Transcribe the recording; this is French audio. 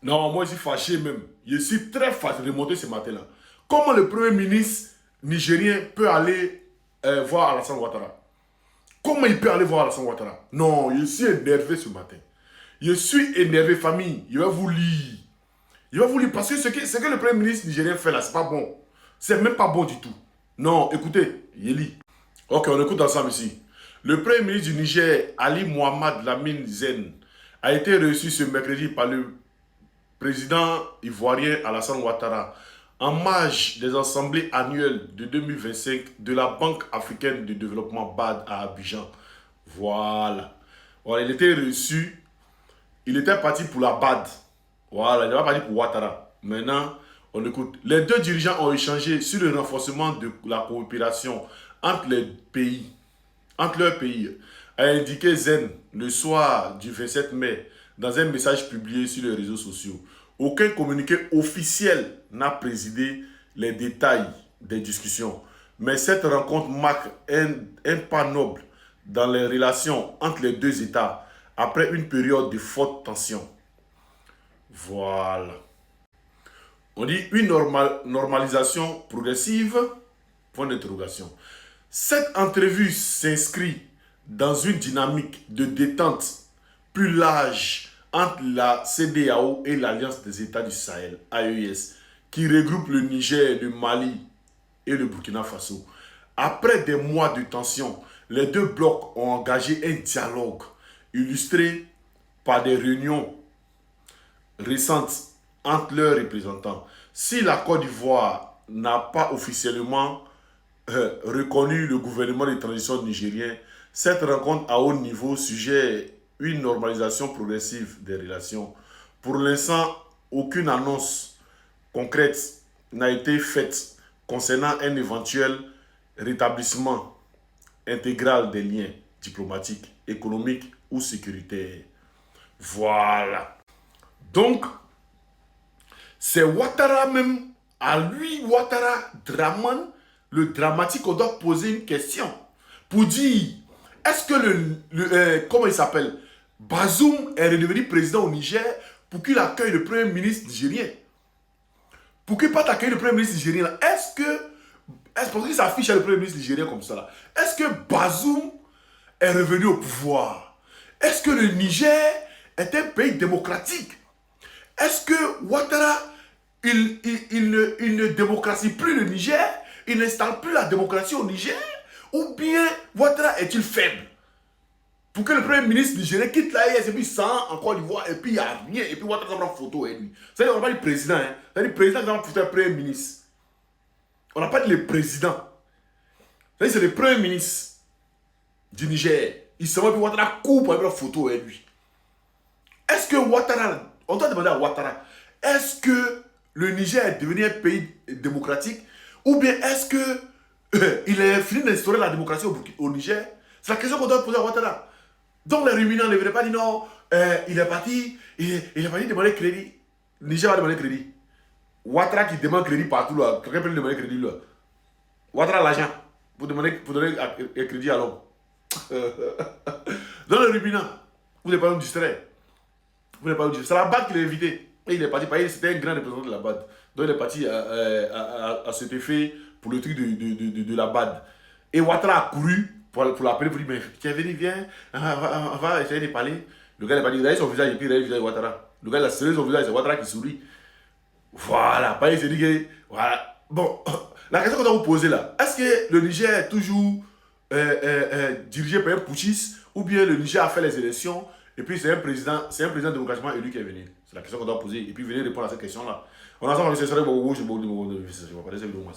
Non, moi je suis fâché même. Je suis très fâché de monter ce matin-là. Comment le premier ministre nigérien peut aller voir Alassane Ouattara? Comment il peut aller voir Alassane Ouattara? Non, je suis énervé ce matin. Je suis énervé, famille. Je vais vous lire. Je vais vous lire parce que ce que le premier ministre nigérien fait là, c'est pas bon. C'est même pas bon du tout. Non, écoutez, je lis. Ok, on écoute ensemble ici. Le premier ministre du Niger, Ali Mohamed Lamine Zen, a été reçu ce mercredi par le président ivoirien Alassane Ouattara en marge des assemblées annuelles de 2025 de la Banque africaine de développement BAD à Abidjan. Voilà. Voilà, il était parti pour la BAD. Voilà, il n'est pas parti pour Ouattara. Maintenant, on écoute. Les deux dirigeants ont échangé sur le renforcement de la coopération entre les pays, entre leurs pays, a indiqué Zen le soir du 27 mai dans un message publié sur les réseaux sociaux. Aucun communiqué officiel n'a présidé les détails des discussions, mais cette rencontre marque un pas noble dans les relations entre les deux États après une période de forte tension. Voilà. On dit une normalisation progressive, point d'interrogation. Cette entrevue s'inscrit dans une dynamique de détente plus large entre la CEDEAO et l'Alliance des États du Sahel, AES, qui regroupe le Niger, le Mali et le Burkina Faso. Après des mois de tension, les deux blocs ont engagé un dialogue illustré par des réunions récentes entre leurs représentants. Si la Côte d'Ivoire n'a pas officiellement reconnu le gouvernement de transition nigérien, cette rencontre à haut niveau suggère une normalisation progressive des relations. Pour l'instant, aucune annonce concrète n'a été faite concernant un éventuel rétablissement intégral des liens diplomatiques, économiques ou sécuritaires. Voilà. Donc, c'est Ouattara même, à lui, Ouattara Draman, le dramatique, on doit poser une question pour dire, est-ce que comment il s'appelle, Bazoum est redevenu président au Niger pour qu'il accueille le premier ministre nigérien? Pour qu'il parte accueillir le premier ministre nigérien là, est-ce qu'il s'affiche à le premier ministre nigérien comme ça là? Est-ce que Bazoum est revenu au pouvoir? Est-ce que le Niger est un pays démocratique? Est-ce que Ouattara, il ne démocratie plus le Niger? Il n'installe plus la démocratie au Niger? Ou bien Ouattara est-il faible? Pour que le premier ministre nigérien quitte la l'AES et puis s'en en Côte d'Ivoire et puis il n'y a rien. Et puis Ouattara va prendre photo avec lui. C'est-à-dire qu'on n'a pas dit président. Hein? C'est-à-dire le président qui va foutre un premier ministre. On n'a pas dit le président. C'est-à-dire c'est le premier ministre du Niger. Il se voit puis Ouattara coupe pour prendre photo avec lui. Est-ce que Ouattara, on doit demander à Ouattara, est-ce que le Niger est devenu un pays démocratique? Ou bien est-ce que il a fini d'instaurer la démocratie au Niger? C'est la question qu'on doit poser à Ouattara. Donc les ruminants ne veulent pas dire non, il est parti demander crédit. Le Niger va demander crédit. Ouattara qui demande crédit partout là, quelqu'un peut lui demander crédit là. Ouattara l'argent pour donner un crédit à l'homme. Dans les ruminants, vous n'êtes pas nous distraire. Vous n'êtes pas nous distraire. C'est la BAD qui l'a invité. Et il est parti, c'était un grand représentant de la BAD. Donc il est parti à cet effet pour le truc de la BAD. Et Ouattara a couru pour l'appeler, pour lui dire, mais tu es venu, viens, on va essayer de parler. Le gars n'a pas dit, il a son visage et puis il a le visage de Ouattara. Le gars il a serré son visage, c'est Ouattara qui sourit. Voilà, pas il s'est dit que, voilà. Bon, la question qu'on doit vous poser là, est-ce que le Niger est toujours dirigé par un putschiste ou bien le Niger a fait les élections et puis c'est un président démocratiquement élu qui est venu? C'est la question qu'on doit poser et puis venez répondre à cette question là. On a ensemble avec ce serait bon, je vais pas laisser le mot.